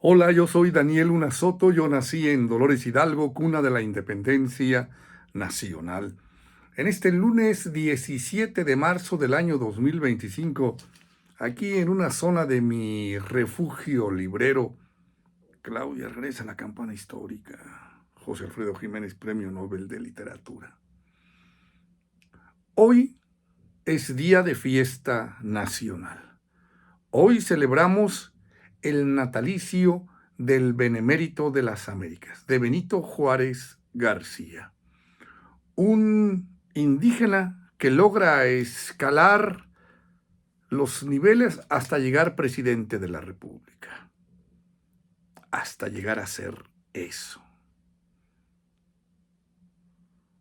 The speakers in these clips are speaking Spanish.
Hola, yo soy Daniel Luna Soto. Yo nací en Dolores Hidalgo, cuna de la independencia nacional. En este lunes 17 de marzo del año 2025, aquí en una zona de mi refugio librero, Claudia regresa a la campana histórica. José Alfredo Jiménez, Premio Nobel de Literatura. Hoy es día de fiesta nacional. Hoy celebramos el natalicio del Benemérito de las Américas, de Benito Juárez García, un indígena que logra escalar los niveles hasta llegar presidente de la República, hasta llegar a ser eso.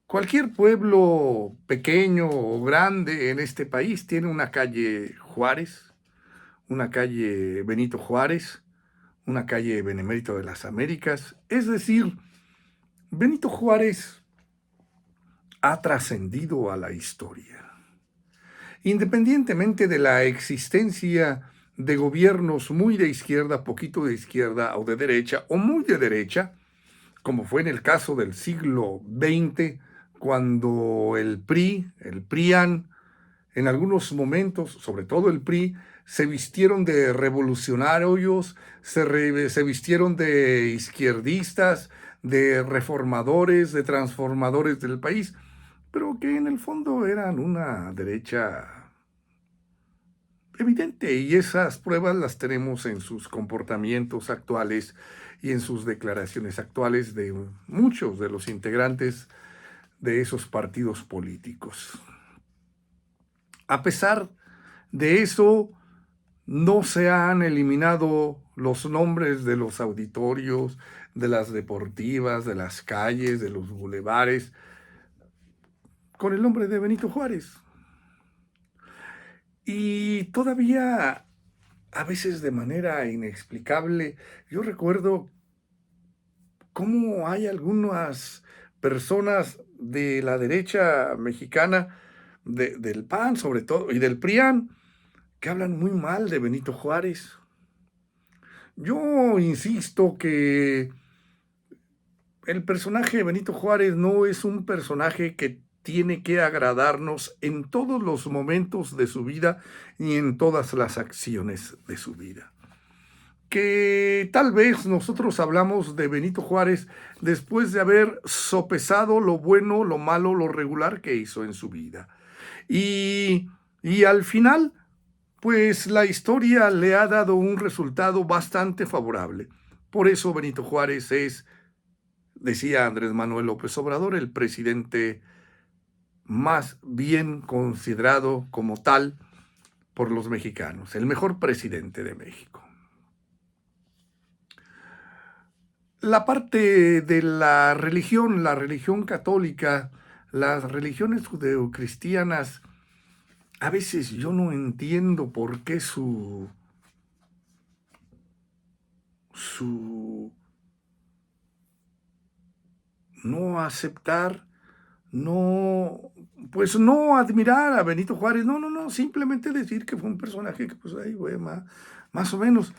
Cualquier pueblo pequeño o grande en este país tiene una calle Juárez, una calle Benito Juárez, una calle Benemérito de las Américas. Es decir, Benito Juárez ha trascendido a la historia. Independientemente de la existencia de gobiernos muy de izquierda, poquito de izquierda o de derecha, o muy de derecha, como fue en el caso del siglo XX, cuando el PRI, el PRIAN, en algunos momentos, sobre todo el PRI, se vistieron de revolucionarios, se vistieron de izquierdistas, de reformadores, de transformadores del país, pero que en el fondo eran una derecha evidente, y esas pruebas las tenemos en sus comportamientos actuales y en sus declaraciones actuales de muchos de los integrantes de esos partidos políticos. A pesar de eso, no se han eliminado los nombres de los auditorios, de las deportivas, de las calles, de los bulevares, con el nombre de Benito Juárez. Y todavía, a veces de manera inexplicable, yo recuerdo cómo hay algunas personas de la derecha mexicana, del PAN sobre todo, y del PRIAN, que hablan muy mal de Benito Juárez. Yo insisto que el personaje de Benito Juárez no es un personaje que tiene que agradarnos en todos los momentos de su vida ni en todas las acciones de su vida. Que tal vez nosotros hablamos de Benito Juárez después de haber sopesado lo bueno, lo malo, lo regular que hizo en su vida. Y al final, pues la historia le ha dado un resultado bastante favorable. Por eso Benito Juárez es, decía Andrés Manuel López Obrador, el presidente más bien considerado como tal por los mexicanos, el mejor presidente de México. La parte de la religión católica, las religiones judeocristianas, a veces yo no entiendo por qué su no aceptar, no, pues no admirar a Benito Juárez, no, simplemente decir que fue un personaje que pues ahí fue más o menos.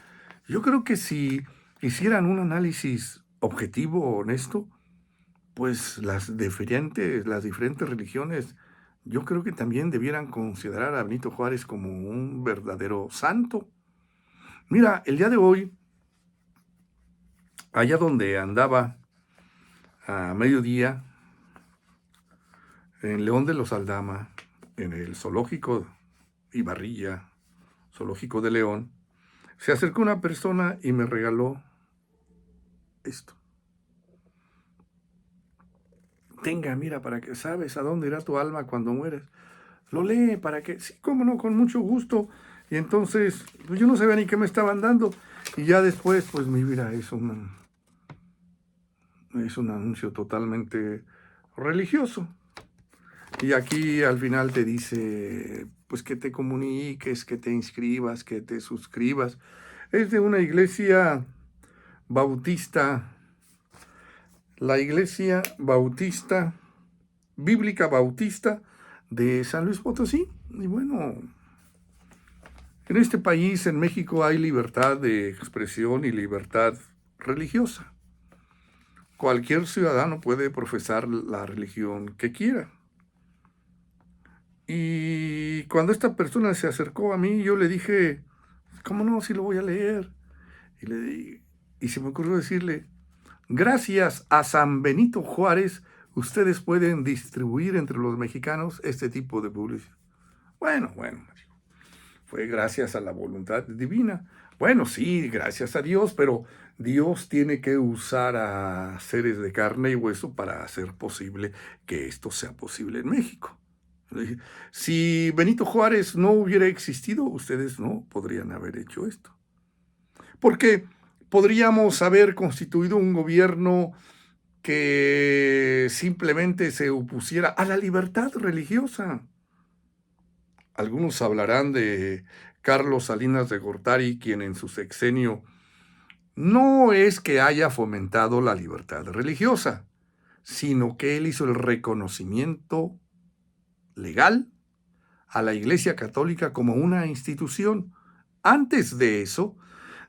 Yo creo que si hicieran un análisis objetivo, honesto, pues las diferentes religiones, yo creo que también debieran considerar a Benito Juárez como un verdadero santo. Mira, el día de hoy, allá donde andaba a mediodía, en León de los Aldama, en el zoológico Ibarrilla, zoológico de León, se acercó una persona y me regaló esto. Tenga, mira, para que sabes a dónde irá tu alma cuando mueres. Lo lee para que, sí, cómo no, con mucho gusto. Y entonces, pues yo no sabía ni qué me estaban dando. Y ya después, pues mira, es un anuncio totalmente religioso. Y aquí al final te dice, pues que te comuniques, que te inscribas, que te suscribas. Es de una iglesia bautista, la iglesia bautista, bíblica bautista de San Luis Potosí. Y bueno, En este país, en México, hay libertad de expresión y libertad religiosa. Cualquier ciudadano puede profesar la religión que quiera. Y cuando esta persona se acercó a mí, yo le dije, ¿cómo no? Si lo voy a leer. Y se me ocurrió decirle, gracias a San Benito Juárez, ustedes pueden distribuir entre los mexicanos este tipo de publicidad. Bueno, fue gracias a la voluntad divina. Bueno, sí, gracias a Dios, pero Dios tiene que usar a seres de carne y hueso para hacer posible que esto sea posible en México. Le dije, si Benito Juárez no hubiera existido, ustedes no podrían haber hecho esto. Porque podríamos haber constituido un gobierno que simplemente se opusiera a la libertad religiosa. Algunos hablarán de Carlos Salinas de Gortari, quien en su sexenio no es que haya fomentado la libertad religiosa, sino que él hizo el reconocimiento legal a la Iglesia Católica como una institución. Antes de eso,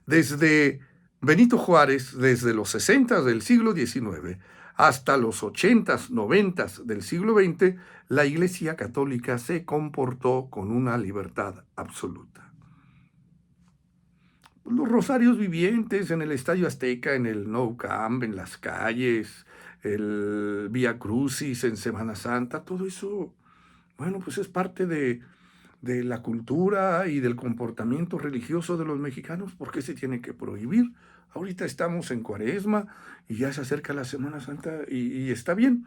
desde Benito Juárez, desde los 60 del siglo XIX hasta los 80, 90 del siglo XX, la Iglesia Católica se comportó con una libertad absoluta. Los rosarios vivientes en el Estadio Azteca, en el Nou Camp, en las calles, el Vía Crucis en Semana Santa, todo eso, bueno, pues es parte de la cultura y del comportamiento religioso de los mexicanos. ¿Por qué se tiene que prohibir? Ahorita estamos en Cuaresma y ya se acerca la Semana Santa y está bien.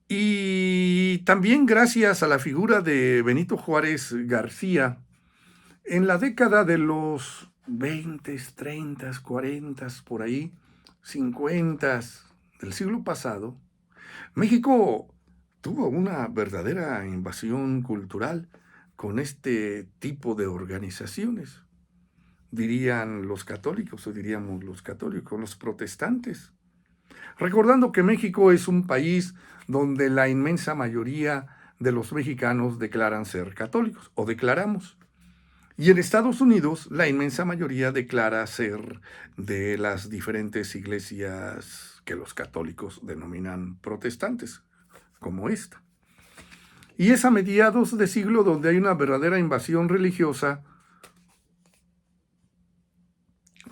Y también gracias a la figura de Benito Juárez García, en la década de los 20, 30, 40, por ahí, 50 del siglo pasado, México tuvo una verdadera invasión cultural con este tipo de organizaciones. Dirían los católicos, o diríamos los católicos, los protestantes. Recordando que México es un país donde la inmensa mayoría de los mexicanos declaran ser católicos, o declaramos. Y en Estados Unidos, la inmensa mayoría declara ser de las diferentes iglesias que los católicos denominan protestantes, como esta. Y es a mediados de siglo donde hay una verdadera invasión religiosa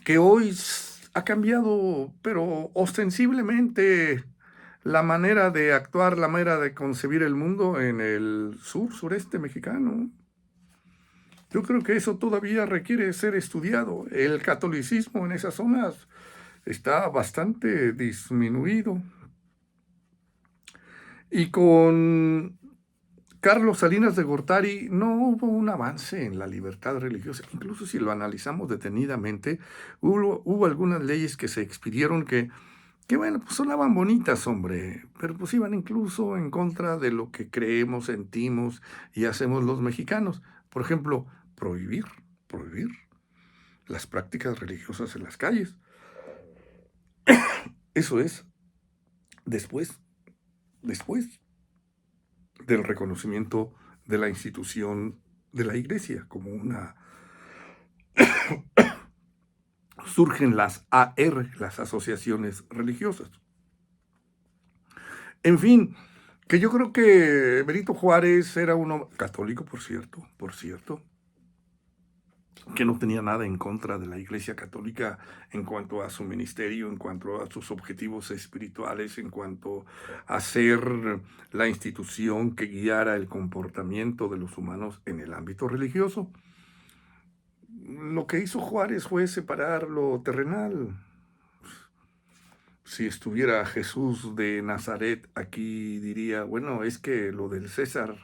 que hoy ha cambiado, pero ostensiblemente, la manera de actuar, la manera de concebir el mundo en el sureste mexicano. Yo creo que eso todavía requiere ser estudiado. El catolicismo en esas zonas está bastante disminuido. Y con Carlos Salinas de Gortari no hubo un avance en la libertad religiosa. Incluso si lo analizamos detenidamente, hubo algunas leyes que se expidieron que bueno, pues sonaban bonitas, hombre, pero pues iban incluso en contra de lo que creemos, sentimos y hacemos los mexicanos. Por ejemplo, prohibir las prácticas religiosas en las calles. Eso es después del reconocimiento de la institución de la Iglesia como una... Surgen las AR, las asociaciones religiosas. En fin, que yo creo que Benito Juárez era uno católico, por cierto, que no tenía nada en contra de la Iglesia Católica en cuanto a su ministerio, en cuanto a sus objetivos espirituales, en cuanto a ser la institución que guiara el comportamiento de los humanos en el ámbito religioso. Lo que hizo Juárez fue separar lo terrenal. Si estuviera Jesús de Nazaret aquí, diría, bueno, es que lo del César,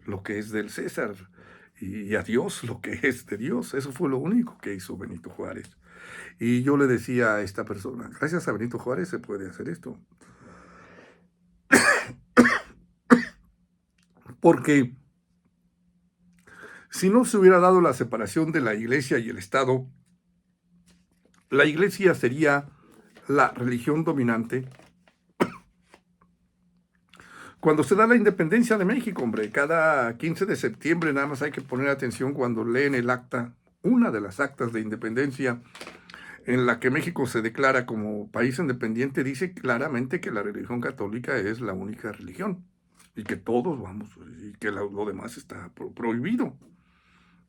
lo que es del César, y a Dios lo que es de Dios. Eso fue lo único que hizo Benito Juárez. Y yo le decía a esta persona, gracias a Benito Juárez se puede hacer esto. Porque si no se hubiera dado la separación de la Iglesia y el Estado, la Iglesia sería la religión dominante, Cuando se da la independencia de México, hombre, cada 15 de septiembre nada más hay que poner atención cuando leen el acta, una de las actas de independencia, en la que México se declara como país independiente, dice claramente que la religión católica es la única religión y que todos vamos, y que lo demás está prohibido.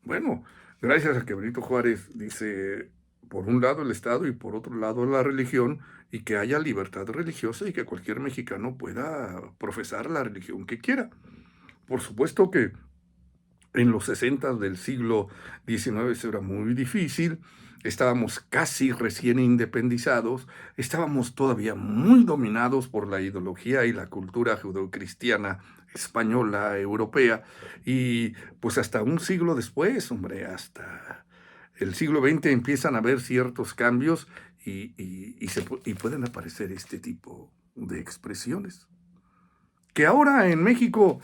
Bueno, gracias a que Benito Juárez dice, por un lado el Estado y por otro lado la religión, y que haya libertad religiosa y que cualquier mexicano pueda profesar la religión que quiera. Por supuesto que en los 60 del siglo XIX eso era muy difícil, estábamos casi recién independizados, estábamos todavía muy dominados por la ideología y la cultura judeocristiana española, europea, y pues hasta un siglo después, hombre, hasta el siglo XX empiezan a haber ciertos cambios y pueden aparecer este tipo de expresiones. Que ahora en México,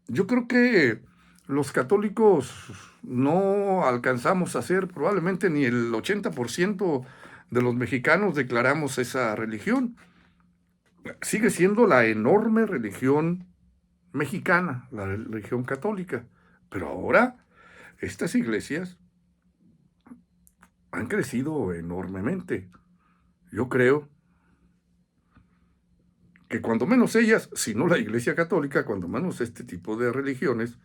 yo creo que los católicos no alcanzamos a ser probablemente ni el 80% de los mexicanos declaramos esa religión. Sigue siendo la enorme religión mexicana, la religión católica. Pero ahora estas iglesias han crecido enormemente. Yo creo que cuando menos ellas, si no la Iglesia Católica, cuando menos este tipo de religiones,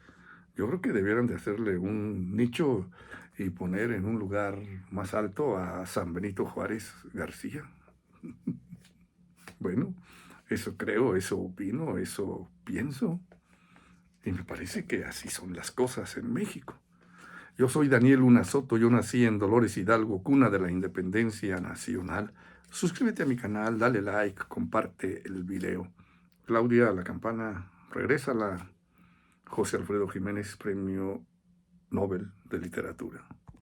yo creo que debieran de hacerle un nicho y poner en un lugar más alto a San Benito Juárez García. Bueno, eso creo, eso opino, eso pienso. Y me parece que así son las cosas en México. Yo soy Daniel Luna Soto, yo nací en Dolores Hidalgo, cuna de la independencia nacional. Suscríbete a mi canal, dale like, comparte el video. Claudia, la campana, regrésala. José Alfredo Jiménez, Premio Nobel de Literatura.